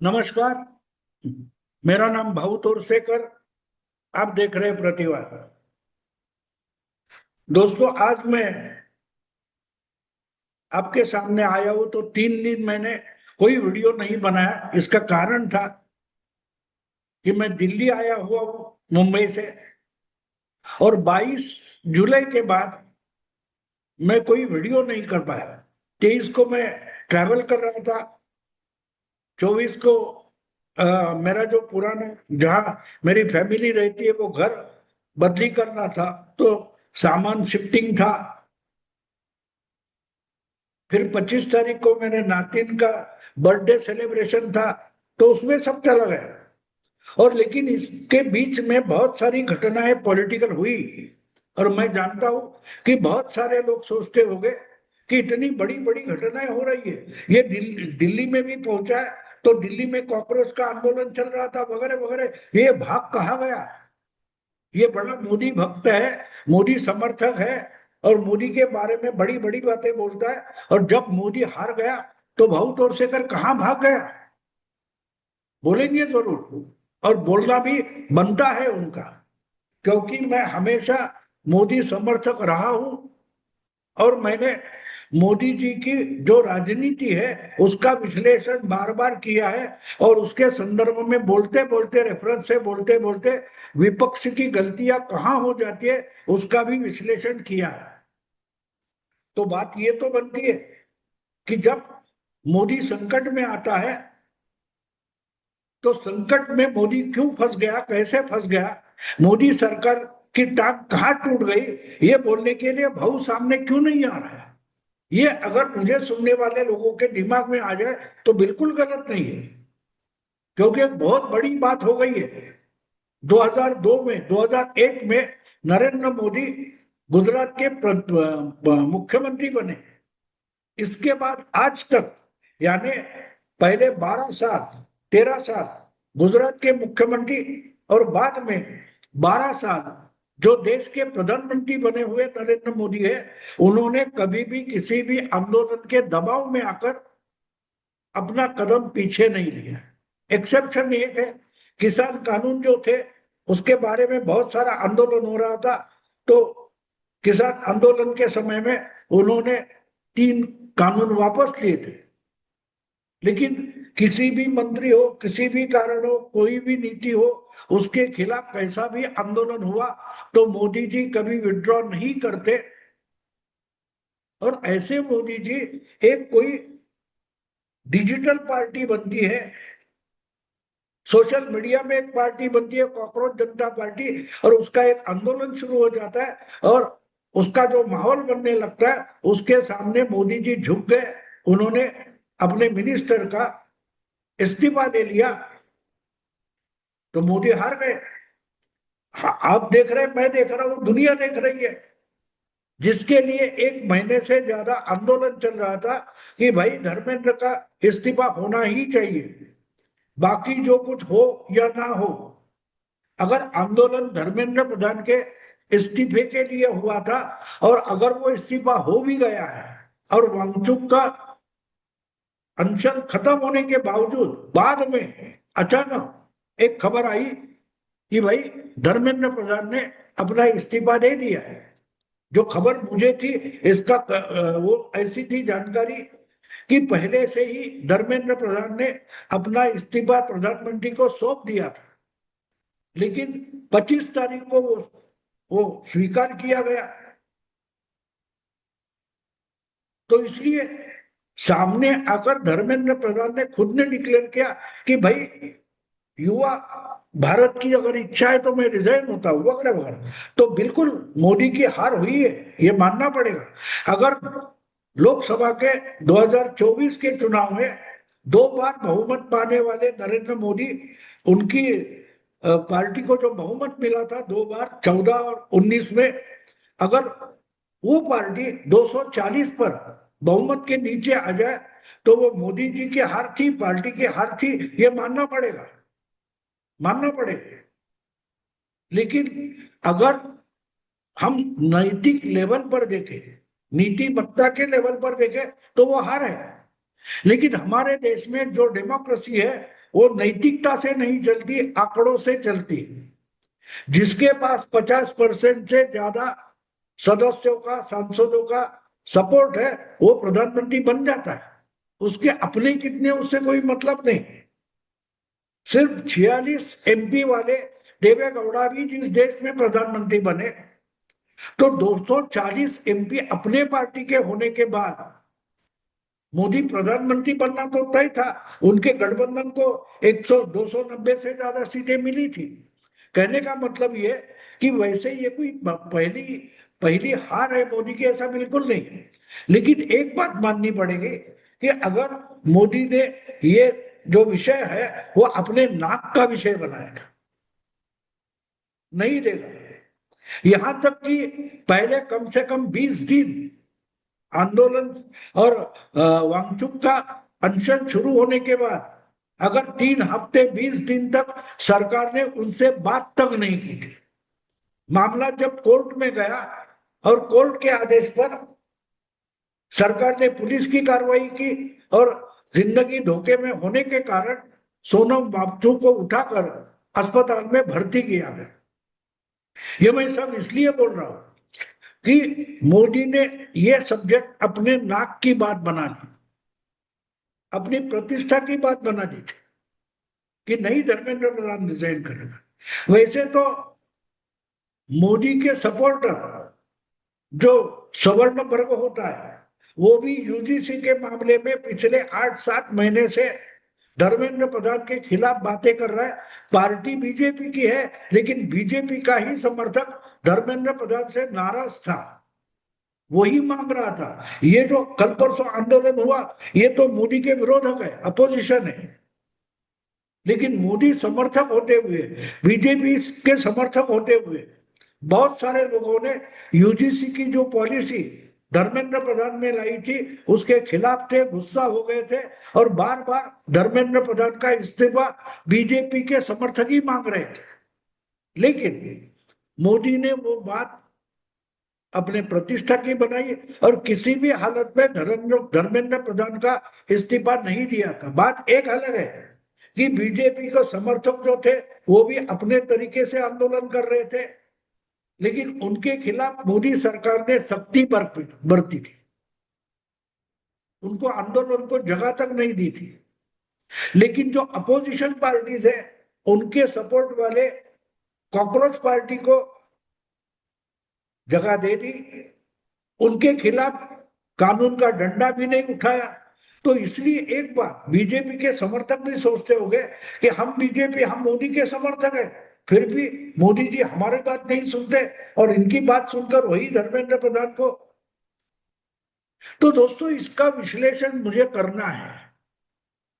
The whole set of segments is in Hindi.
नमस्कार। मेरा नाम भाऊ तोरसेकर। आप देख रहे हैं प्रतिभा। दोस्तों, आज मैं आपके सामने आया हूं तो 3 दिन मैंने कोई वीडियो नहीं बनाया। इसका कारण था कि मैं दिल्ली आया हुआ हूं मुंबई से, और 22 जुलाई के बाद मैं कोई वीडियो नहीं कर पाया। 23 को मैं ट्रैवल कर रहा था। 24 को मेरा जो पुराना, जहाँ मेरी फैमिली रहती है, वो घर बदली करना था, तो सामान शिफ्टिंग था। फिर 25 तारीख को मेरे नातिन का बर्थडे सेलिब्रेशन था, तो उसमें सब चला गया। और लेकिन इसके बीच में बहुत सारी घटनाएं पॉलिटिकल हुई। और मैं जानता हूं कि बहुत सारे लोग सोचते होंगे कि इतनी बड़ी बड़ी घटनाएं हो रही है, ये दिल्ली में भी पहुंचा है, तो दिल्ली में कॉकरोच का आंदोलन चल रहा था वगैरह वगैरह, ये भाग कहाँ गया। ये बड़ा मोदी भक्त है, मोदी समर्थक है, और मोदी के बारे में बड़ी बड़ी बातें बोलता है। और जब मोदी हार गया तो भाऊ तोरसेकर कहाँ भाग गया। बोलेंगे जरूर, और बोलना भी बनता है उनका, क्योंकि मैं हमेशा मोदी समर्थक रहा हूं। और मैंने मोदी जी की जो राजनीति है उसका विश्लेषण बार बार किया है, और उसके संदर्भ में बोलते बोलते, रेफरेंस से बोलते बोलते विपक्ष की गलतियां कहाँ हो जाती है उसका भी विश्लेषण किया है। तो बात ये तो बनती है कि जब मोदी संकट में आता है तो संकट में मोदी क्यों फंस गया, कैसे फंस गया, मोदी सरकार की टांग कहाँ टूट गई, ये बोलने के लिए भाऊ सामने क्यों नहीं आ रहा है। ये अगर मुझे सुनने वाले लोगों के दिमाग में आ जाए तो बिल्कुल गलत नहीं है, क्योंकि एक बहुत बड़ी बात हो गई है। 2002 में, 2001 में नरेंद्र मोदी गुजरात के मुख्यमंत्री बने। इसके बाद आज तक, यानी पहले 12 साल, 13 साल गुजरात के मुख्यमंत्री, और बाद में 12 साल जो देश के प्रधानमंत्री बने हुए नरेंद्र मोदी है, उन्होंने कभी भी किसी भी आंदोलन के दबाव में आकर अपना कदम पीछे नहीं लिया। एक्सेप्शन एक है, किसान कानून जो थे उसके बारे में बहुत सारा आंदोलन हो रहा था, तो किसान आंदोलन के समय में उन्होंने 3 कानून वापस लिए थे। लेकिन किसी भी मंत्री हो, किसी भी कारण हो, कोई भी नीति हो, उसके खिलाफ कैसा भी आंदोलन हुआ तो मोदी जी कभी विड्रॉ नहीं करते। और ऐसे मोदी जी, एक कोई डिजिटल पार्टी बनती है, सोशल मीडिया में एक पार्टी बनती है कॉकरोच जनता पार्टी, और उसका एक आंदोलन शुरू हो जाता है और उसका जो माहौल बनने लगता है, उसके सामने मोदी जी झुक गए। उन्होंने अपने मिनिस्टर का इस्तीफा दे लिया, तो मोदी हार गए। आप देख रहे हैं, मैं देख रहा हूं, दुनिया देख रही है, जिसके लिए 1 महीने से ज्यादा आंदोलन चल रहा था कि भाई धर्मेंद्र का इस्तीफा होना ही चाहिए, बाकी जो कुछ हो या ना हो। अगर आंदोलन धर्मेंद्र प्रधान के इस्तीफे के लिए हुआ था, और अगर वो इस्तीफा हो भी गया है, और वांगचुक का अनशन खत्म होने के बावजूद बाद में अचानक एक खबर आई कि भाई धर्मेंद्र प्रधान ने अपना इस्तीफा दे दिया है। जो खबर मुझे थी, इसका वो ऐसी थी जानकारी कि पहले से ही धर्मेंद्र प्रधान ने अपना इस्तीफा प्रधानमंत्री को सौंप दिया था, लेकिन 25 तारीख को वो स्वीकार किया गया। तो इसलिए सामने आकर धर्मेंद्र प्रधान ने खुद ने डिक्लेयर किया कि भाई, युवा भारत की अगर इच्छा है तो मैं रिजाइन होता हूं वगैरह वगैरह। तो बिल्कुल मोदी की हार हुई है, ये मानना पड़ेगा। अगर लोकसभा के 2024 के चुनाव में 2 बार बहुमत पाने वाले नरेंद्र मोदी, उनकी पार्टी को जो बहुमत मिला था 2 बार, 14 और 19 में, अगर वो पार्टी 240 पर बहुमत के नीचे आ जाए तो वो मोदी जी की हार थी, पार्टी की हार थी, ये मानना पड़ेगा, मानना पड़ेगा। लेकिन अगर हम नैतिक लेवल पर देखें, नीतिमत्ता के लेवल पर देखें, तो वो हार है। लेकिन हमारे देश में जो डेमोक्रेसी है वो नैतिकता से नहीं चलती, आंकड़ों से चलती है। जिसके पास 50% से ज्यादा सदस्यों का, सांसदों का सपोर्ट है, वो प्रधानमंत्री बन जाता है। उसके अपने कितने, उससे कोई मतलब नहीं। सिर्फ 46 एमपी वाले देवेगौड़ा भी जिस देश में प्रधानमंत्री बने, तो 240 एमपी अपने पार्टी के होने के बाद मोदी प्रधानमंत्री बनना तो तय था। उनके गठबंधन को 100 290 से ज्यादा सीटें मिली थी। कहने का मतलब ये कि वैसे ये कोई पहली पहली हार है मोदी की, ऐसा बिल्कुल नहीं है। लेकिन एक बात माननी पड़ेगी कि अगर मोदी ने ये जो विषय है वो अपने नाक का विषय बनाएगा, नहीं देगा। यहां तक कि पहले कम से कम 20 दिन आंदोलन और वांगचुक का अनशन शुरू होने के बाद अगर 3 हफ्ते 20 दिन तक सरकार ने उनसे बात तक नहीं की थी, मामला जब कोर्ट में गया और कोर्ट के आदेश पर सरकार ने पुलिस की कार्रवाई की और जिंदगी धोखे में होने के कारण सोनम वांगचुक को उठाकर अस्पताल में भर्ती किया गया। ये मैं सब इसलिए बोल रहा हूं कि मोदी ने ये सब्जेक्ट अपने नाक की बात बना ली, अपनी प्रतिष्ठा की बात बना दी थी कि नहीं, धर्मेंद्र प्रधान रिजाइन करेगा। वैसे तो मोदी के सपोर्टर जो सवर्ण वर्ग होता है, वो भी यूजीसी के मामले में पिछले 8-7 महीने से धर्मेंद्र प्रधान के खिलाफ बातें कर रहा है। पार्टी बीजेपी की है, लेकिन बीजेपी का ही समर्थक धर्मेंद्र प्रधान से नाराज था, वही मांग रहा था। ये जो कल परसों आंदोलन हुआ, ये तो मोदी के विरोधक है, अपोजिशन है। लेकिन मोदी समर्थक होते हुए, बीजेपी के समर्थक होते हुए बहुत सारे लोगों ने यूजीसी की जो पॉलिसी धर्मेंद्र प्रधान ने लाई थी उसके खिलाफ थे, गुस्सा हो गए थे और बार बार धर्मेंद्र प्रधान का इस्तीफा बीजेपी के समर्थक ही मांग रहे थे। लेकिन मोदी ने वो बात अपने प्रतिष्ठा की बनाई और किसी भी हालत में धर्मेंद्र प्रधान का इस्तीफा नहीं दिया था। बात एक अलग है कि बीजेपी के समर्थक जो थे वो भी अपने तरीके से आंदोलन कर रहे थे, लेकिन उनके खिलाफ मोदी सरकार ने सख्ती बरती थी, उनको आंदोलन को जगह तक नहीं दी थी। लेकिन जो अपोजिशन पार्टीज है, उनके सपोर्ट वाले कॉकरोच पार्टी को जगह दे दी, उनके खिलाफ कानून का डंडा भी नहीं उठाया। तो इसलिए एक बात बीजेपी के समर्थक भी सोचते होंगे कि हम बीजेपी, हम मोदी के समर्थक हैं, फिर भी मोदी जी हमारी बात नहीं सुनते और इनकी बात सुनकर वही धर्मेंद्र प्रधान को। तो दोस्तों, इसका विश्लेषण मुझे करना है,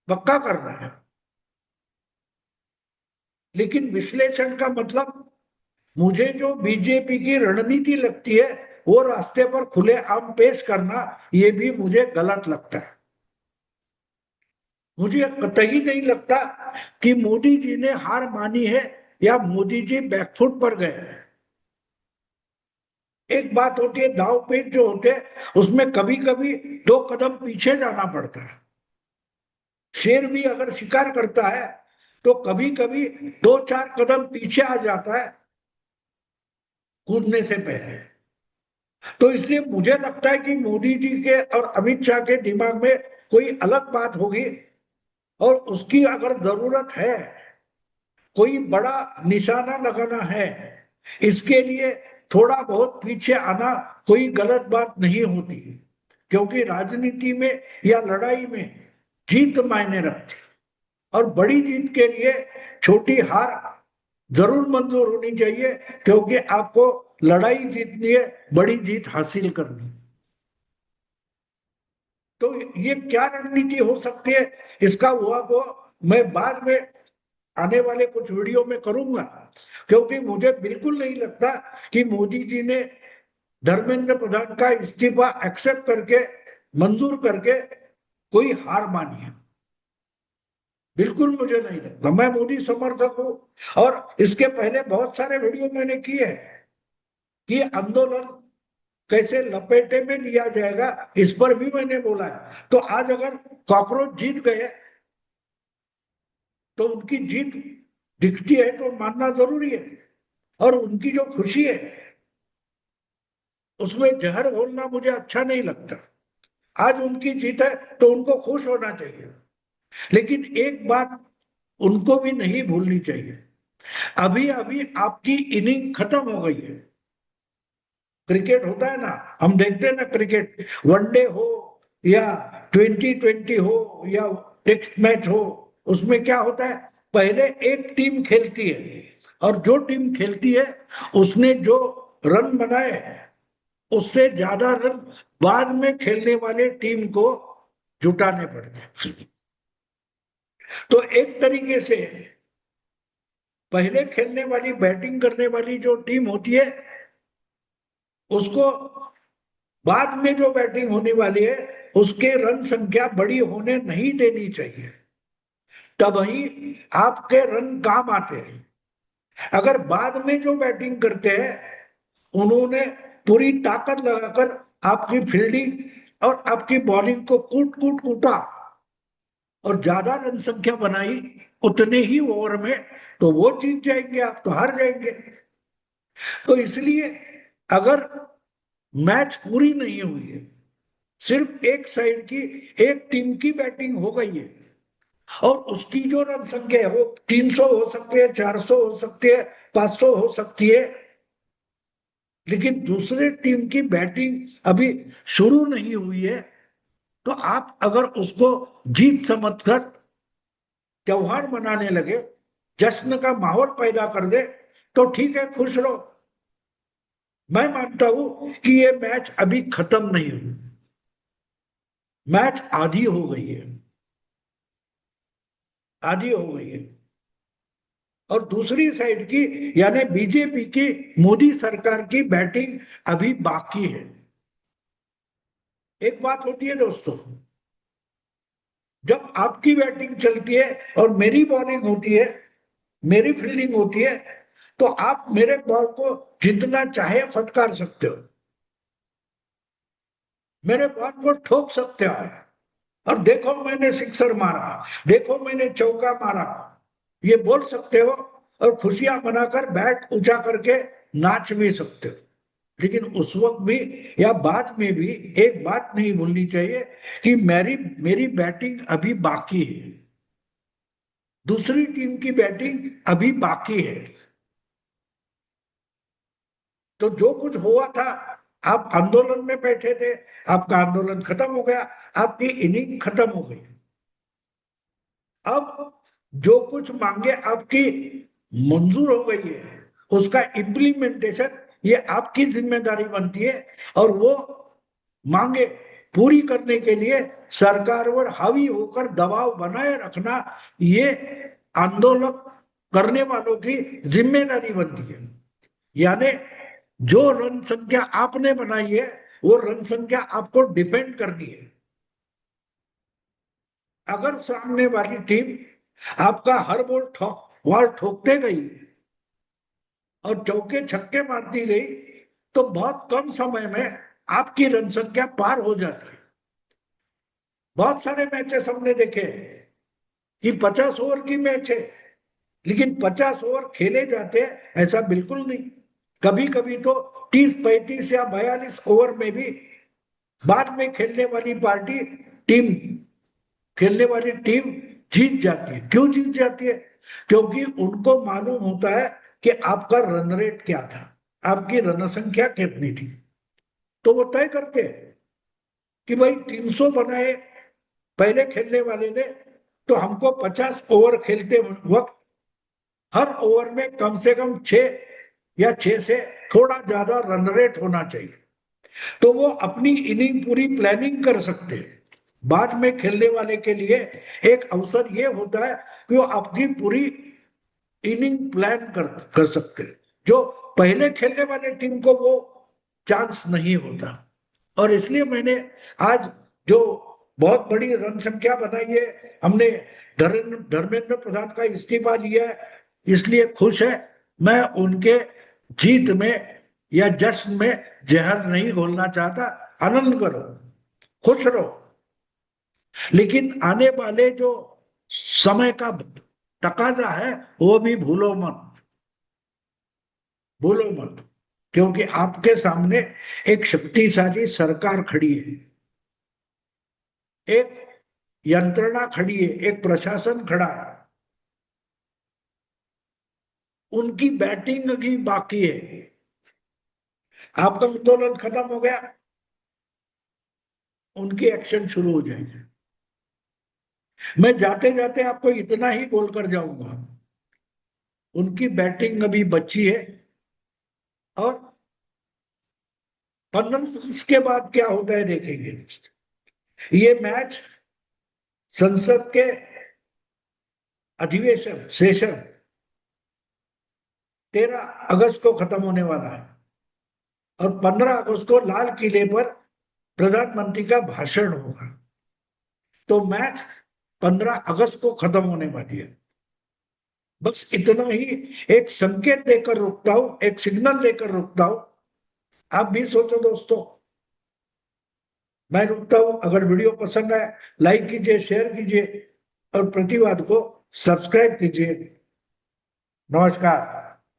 पक्का करना है। लेकिन विश्लेषण का मतलब मुझे जो बीजेपी की रणनीति लगती है वो रास्ते पर खुलेआम पेश करना, ये भी मुझे गलत लगता है। मुझे कतई नहीं लगता कि मोदी जी ने हार मानी है या मोदी जी बैकफुट पर गए। एक बात होती है, दाव पेच जो होते हैं उसमें कभी कभी 2 कदम पीछे जाना पड़ता है। शेर भी अगर शिकार करता है तो कभी कभी 2-4 कदम पीछे आ जाता है कूदने से पहले। तो इसलिए मुझे लगता है कि मोदी जी के और अमित शाह के दिमाग में कोई अलग बात होगी और उसकी अगर जरूरत है, कोई बड़ा निशाना लगाना है, इसके लिए थोड़ा बहुत पीछे आना कोई गलत बात नहीं होती। क्योंकि राजनीति में या लड़ाई में जीत मायने रखती, और बड़ी जीत के लिए छोटी हार जरूर मंजूर होनी चाहिए, क्योंकि आपको लड़ाई जीतनी है, बड़ी जीत हासिल करनी। तो ये क्या रणनीति हो सकती है, इसका हुआ वो मैं बाद में आने वाले कुछ वीडियो में करूंगा। क्योंकि मुझे बिल्कुल नहीं लगता कि मोदी जी ने धर्मेंद्र प्रधान का इस्तीफा एक्सेप्ट करके, मंजूर करके कोई हार मानी है। बिल्कुल मुझे नहीं लगता। मैं मोदी समर्थक हूं और इसके पहले बहुत सारे वीडियो मैंने किए हैं कि आंदोलन कैसे लपेटे में लिया जाएगा, इस पर भी मैंने बोला है। तो आज अगर कॉकरोच जीत गए तो उनकी जीत दिखती है तो मानना जरूरी है। और उनकी जो खुशी है उसमें जहर घोलना मुझे अच्छा नहीं लगता। आज उनकी जीत है तो उनको खुश होना चाहिए, लेकिन एक बात उनको भी नहीं भूलनी चाहिए, अभी अभी आपकी इनिंग खत्म हो गई है। क्रिकेट होता है ना, हम देखते हैं ना क्रिकेट, वनडे हो या 2020 हो या टेस्ट मैच हो, उसमें क्या होता है, पहले एक टीम खेलती है और जो टीम खेलती है उसने जो रन बनाए उससे ज्यादा रन बाद में खेलने वाले टीम को जुटाने पड़ते हैं। तो एक तरीके से पहले खेलने वाली, बैटिंग करने वाली जो टीम होती है उसको बाद में जो बैटिंग होने वाली है उसके रन संख्या बड़ी होने नहीं देनी चाहिए, तभी आपके रन काम आते हैं। अगर बाद में जो बैटिंग करते हैं उन्होंने पूरी ताकत लगाकर आपकी फील्डिंग और आपकी बॉलिंग को कूट कूट कूटा और ज्यादा रन संख्या बनाई उतने ही ओवर में, तो वो जीत जाएंगे, आप तो हार जाएंगे। तो इसलिए अगर मैच पूरी नहीं हुई है, सिर्फ एक साइड की, एक टीम की बैटिंग हो गई है और उसकी जो रन संख्या है वो 300 हो सकती है, 400 हो सकती है, 500 हो सकती है, लेकिन दूसरे टीम की बैटिंग अभी शुरू नहीं हुई है, तो आप अगर उसको जीत समझकर त्योहार मनाने लगे, जश्न का माहौल पैदा कर दे, तो ठीक है, खुश रहो। मैं मानता हूं कि ये मैच अभी खत्म नहीं हुई, मैच आधी हो गई है, आधी हो गई है। और दूसरी साइड की यानी बीजेपी की, मोदी सरकार की बैटिंग अभी बाकी है। एक बात होती है दोस्तों, जब आपकी बैटिंग चलती है और मेरी बॉलिंग होती है, मेरी फील्डिंग होती है, तो आप मेरे बॉल को जितना चाहे फटकार सकते हो, मेरे बॉल को ठोक सकते हो, और देखो मैंने सिक्सर मारा, देखो मैंने चौका मारा, ये बोल सकते हो और खुशियां मनाकर बैट ऊंचा करके नाच भी सकते हो। लेकिन उस वक्त भी या बाद में भी एक बात नहीं भूलनी चाहिए कि मेरी मेरी बैटिंग अभी बाकी है, दूसरी टीम की बैटिंग अभी बाकी है। तो जो कुछ हुआ था, आप आंदोलन में बैठे थे, आपका आंदोलन खत्म हो गया, आपकी इनिंग खत्म हो गई। अब जो कुछ मांगे आपकी मंजूर हो गई है, उसका इम्प्लीमेंटेशन ये आपकी जिम्मेदारी बनती है। और वो मांगे पूरी करने के लिए सरकार पर हावी होकर दबाव बनाए रखना, ये आंदोलन करने वालों की जिम्मेदारी बनती है। यानी जो रन संख्या आपने बनाई है वो रन संख्या आपको डिफेंड करनी है। अगर सामने वाली टीम आपका हर बॉल ठोकते गई और चौके छक्के मारती गई, तो बहुत कम समय में आपकी रन संख्या पार हो जाती है। बहुत सारे मैचेस हमने देखे कि 50 ओवर की मैच है, लेकिन 50 ओवर खेले जाते हैं ऐसा बिल्कुल नहीं। कभी कभी तो 30, 35 या 42 ओवर में भी बाद में टीम खेलने वाली टीम जीत जाती है। क्यों जीत जाती है? क्योंकि उनको मालूम होता है कि आपका रन रेट क्या था, आपकी रन संख्या कितनी थी। तो वो तय करते हैं कि भाई 300 बनाए पहले खेलने वाले ने, तो हमको 50 ओवर खेलते वक्त हर ओवर में कम से कम 6 से थोड़ा ज्यादा रन रेट होना चाहिए। तो वो अपनी इनिंग पूरी प्लानिंग कर सकते हैं। बाद में खेलने वाले के लिए एक अवसर ये होता है कि वो अपनी पूरी इनिंग प्लान कर सकते हैं, जो पहले खेलने वाले टीम को वो चांस नहीं होता। और इसलिए मैंने आज जो बहुत बड़ी रन संख्या बनाई है, हमने धर्मेंद्र प्रधान का इस्तीफा लिया है, इसलिए खुश है। मैं उनके जीत में या जश्न में जहर नहीं घोलना चाहता। आनंद करो, खुश रहो, लेकिन आने वाले जो समय का तकाजा है, वो भी भूलो मत, भूलो मत। क्योंकि आपके सामने एक शक्तिशाली सरकार खड़ी है, एक यंत्रणा खड़ी है, एक प्रशासन खड़ा है। उनकी बैटिंग की बाकी है। आपका आंदोलन खत्म हो गया, उनकी एक्शन शुरू हो जाएगी। मैं जाते जाते आपको इतना ही बोलकर जाऊंगा, उनकी बैटिंग अभी बची है। और 15 अगस्त के बाद क्या होता है देखेंगे। ये मैच संसद के अधिवेशन सेशन 13 अगस्त को खत्म होने वाला है, और 15 अगस्त को लाल किले पर प्रधानमंत्री का भाषण होगा। तो मैच 15 अगस्त को खत्म होने वाली है। बस इतना ही एक संकेत देकर रुकता हूं, एक सिग्नल देकर रुकता हूं। आप भी सोचो दोस्तों। मैं रुकता हूं। अगर वीडियो पसंद आए, लाइक कीजिए, शेयर कीजिए, और प्रतिवाद को सब्सक्राइब कीजिए। नमस्कार।